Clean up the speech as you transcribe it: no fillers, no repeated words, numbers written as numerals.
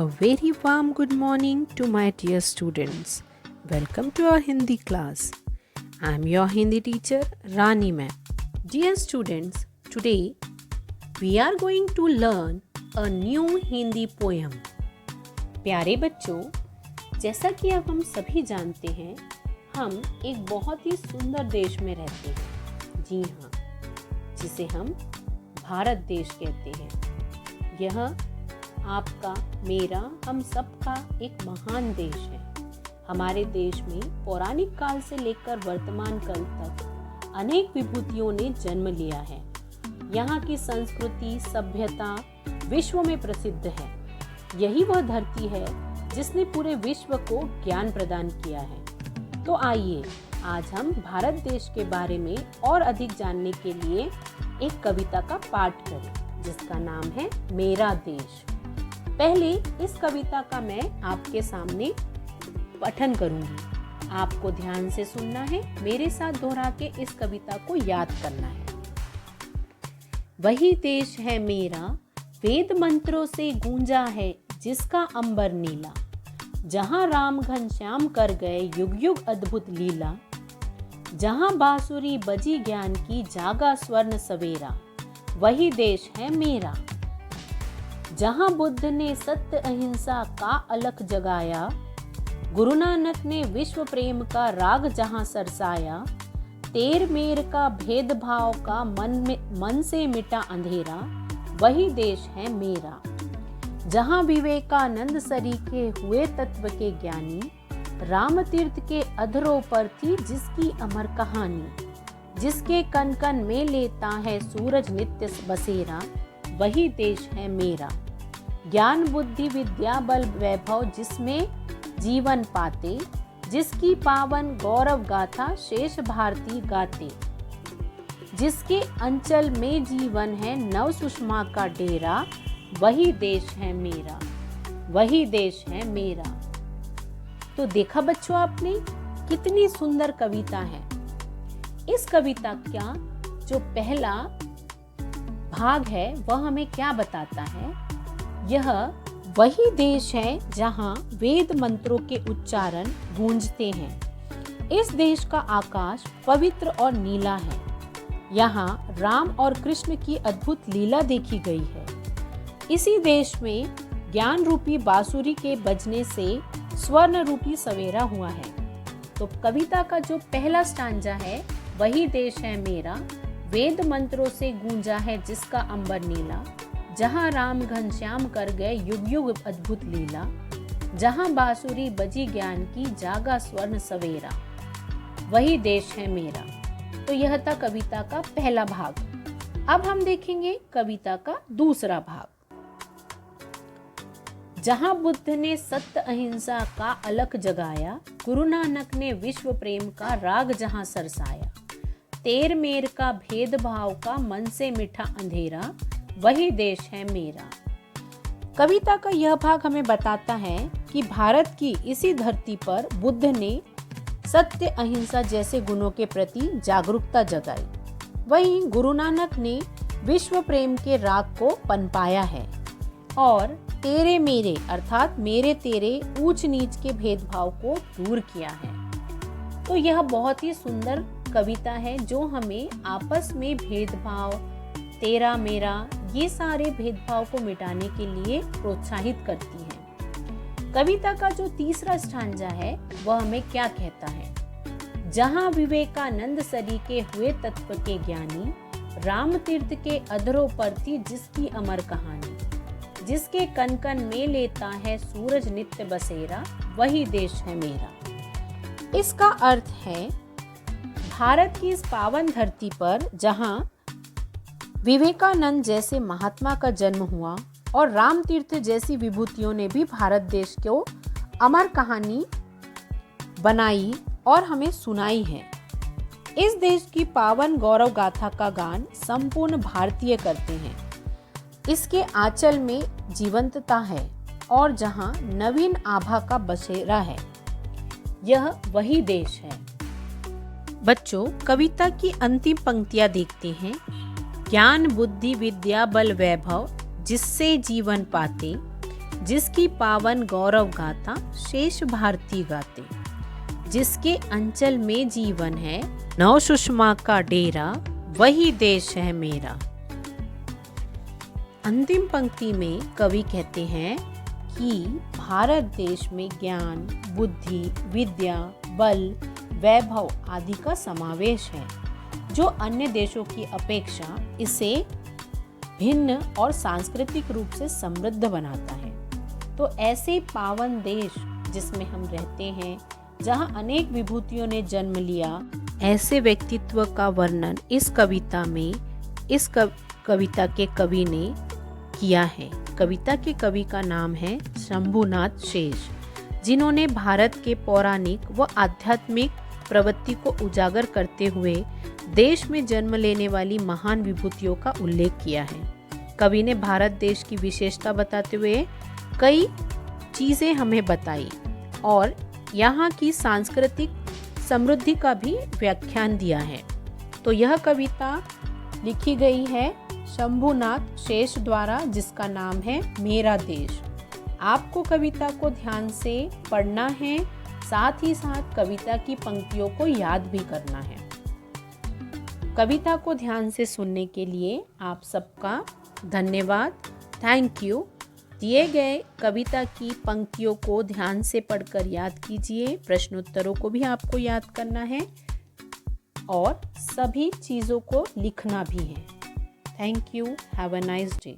very warm good morning to my dear students. Welcome to our Hindi class. I am your Hindi teacher Rani ma'am. Dear students, today we are going to learn a new Hindi poem. प्यारे बच्चों, जैसा कि अब हम सभी जानते हैं, हम एक बहुत ही सुंदर देश में रहते हैं। जी हाँ, जिसे हम भारत देश कहते हैं। यह आपका, मेरा, हम सबका एक महान देश है। हमारे देश में पौराणिक काल से लेकर वर्तमान काल तक अनेक विभूतियों ने जन्म लिया है। यहाँ की संस्कृति, सभ्यता विश्व में प्रसिद्ध है। यही वह धरती है जिसने पूरे विश्व को ज्ञान प्रदान किया है। तो आइए आज हम भारत देश के बारे में और अधिक जानने के लिए एक कविता का पाठ करें, जिसका नाम है मेरा देश। पहले इस कविता का मैं आपके सामने पठन करूंगी। आपको ध्यान से सुनना है, मेरे साथ दोहरा के इस कविता को याद करना है। वही देश है मेरा, वेद मंत्रों से गूंजा है जिसका अंबर नीला। जहां राम घनश्याम कर गए युग युग अद्भुत लीला। जहां बांसुरी बजी ज्ञान की, जागा स्वर्ण सवेरा। वही देश है मेरा। जहां बुद्ध ने सत्य अहिंसा का अलख जगाया। गुरु नानक ने विश्व प्रेम का राग जहां सरसाया। तेर मेर का भेदभाव का मन से मिटा अंधेरा। वही देश है मेरा। जहां विवेकानंद सरीखे हुए तत्व के ज्ञानी। राम तीर्थ के अधरों पर थी जिसकी अमर कहानी। जिसके कन कन में लेता है सूरज नित्य बसेरा। वही देश है मेरा। ज्ञान बुद्धि विद्या बल वैभव जिसमें जीवन पाते। जिसकी पावन गौरव गाथा शेष भारती गाते। जिसके अंचल में जीवन है नव सुषमा का डेरा। वही देश है मेरा। वही देश है मेरा। तो देखा बच्चों आपने, कितनी सुंदर कविता है। इस कविता का जो पहला भाग है वह हमें क्या बताता है? यह वही देश है जहां वेद मंत्रों के उच्चारण गूंजते हैं। इस देश का आकाश पवित्र और नीला है। यहाँ राम और कृष्ण की अद्भुत लीला देखी गई है। इसी देश में ज्ञान रूपी बांसुरी के बजने से स्वर्ण रूपी सवेरा हुआ है। तो कविता का जो पहला स्टांजा है, वही देश है मेरा, वेद मंत्रों से गूंजा है जिसका अंबर नीला। जहां राम घनश्याम कर गए युग युग अद्भुत लीला। जहां बांसुरी बजी ज्ञान की, जागा स्वर्ण सवेरा। वही देश है मेरा। तो यह था कविता का पहला भाग। अब हम देखेंगे कविता का दूसरा भाग। जहां बुद्ध ने सत्य अहिंसा का अलख जगाया। गुरु नानक ने विश्व प्रेम का राग जहां सरसाया। तेर मेर का भेदभाव का मन से मिठा अंधेरा। वही देश है मेरा। कविता का यह भाग हमें बताता है कि भारत की इसी धरती पर बुद्ध ने सत्य अहिंसा जैसे गुणों के प्रति जागरूकता जगाई। वहीं गुरु नानक ने विश्व प्रेम के राग को पनपाया है और तेरे मेरे अर्थात मेरे तेरे ऊंच नीच के भेदभाव को दूर किया है। तो यह बहुत ही सुंदर कविता है जो हमें आपस में भेदभाव, तेरा मेरा, ये सारे भेदभाव को मिटाने के लिए प्रोत्साहित करती है। कविता का जो तीसरा स्टांजा है वह हमें क्या कहता है? जहां विवेकानंद सरीखे हुए तत्व के ज्ञानी। राम तीर्थ के अधरों पर थी जिसकी अमर कहानी। जिसके कन कन में लेता है सूरज नित्य बसेरा। वही देश है मेरा। इसका अर्थ है, भारत की इस पावन धरती पर जहां विवेकानंद जैसे महात्मा का जन्म हुआ और राम तीर्थ जैसी विभूतियों ने भी भारत देश को अमर कहानी बनाई और हमें सुनाई है। इस देश की पावन गौरव गाथा का गान संपूर्ण भारतीय करते हैं। इसके आंचल में जीवंतता है और जहां नवीन आभा का बसेरा है। यह वही देश है। बच्चों, कविता की अंतिम पंक्तियां देखते हैं। ज्ञान बुद्धि विद्या बल वैभव जिससे जीवन पाते। जिसकी पावन गौरव गाथा शेष भारती गाते, जिसके अंचल में जीवन है नौ सुषमा का डेरा, वही देश है मेरा। अंतिम पंक्ति में कवि कहते हैं कि भारत देश में ज्ञान, बुद्धि, विद्या, बल, वैभव आदि का समावेश है, जो अन्य देशों की अपेक्षा इसे भिन्न और सांस्कृतिक रूप से समृद्ध बनाता है। तो ऐसे पावन देश जिसमें हम रहते हैं, जहां अनेक विभूतियों ने जन्म लिया, ऐसे व्यक्तित्व का वर्णन इस कविता में कविता के कवि ने किया है। कविता के कवि का नाम है शंभुनाथ शेष, जिन्होंने भारत के पौराणिक व आध्यात्मिक प्रवृत्ति को उजागर करते हुए देश में जन्म लेने वाली महान विभूतियों का उल्लेख किया है। कवि ने भारत देश की विशेषता बताते हुए कई चीज़ें हमें बताई और यहाँ की सांस्कृतिक समृद्धि का भी व्याख्यान दिया है। तो यह कविता लिखी गई है शंभुनाथ शेष द्वारा, जिसका नाम है मेरा देश। आपको कविता को ध्यान से पढ़ना है, साथ ही साथ कविता की पंक्तियों को याद भी करना है। कविता को ध्यान से सुनने के लिए आप सबका धन्यवाद, थैंक यू। दिए गए कविता की पंक्तियों को ध्यान से पढ़कर याद कीजिए। प्रश्नोत्तरों को भी आपको याद करना है और सभी चीज़ों को लिखना भी है। Thank you, have a nice day.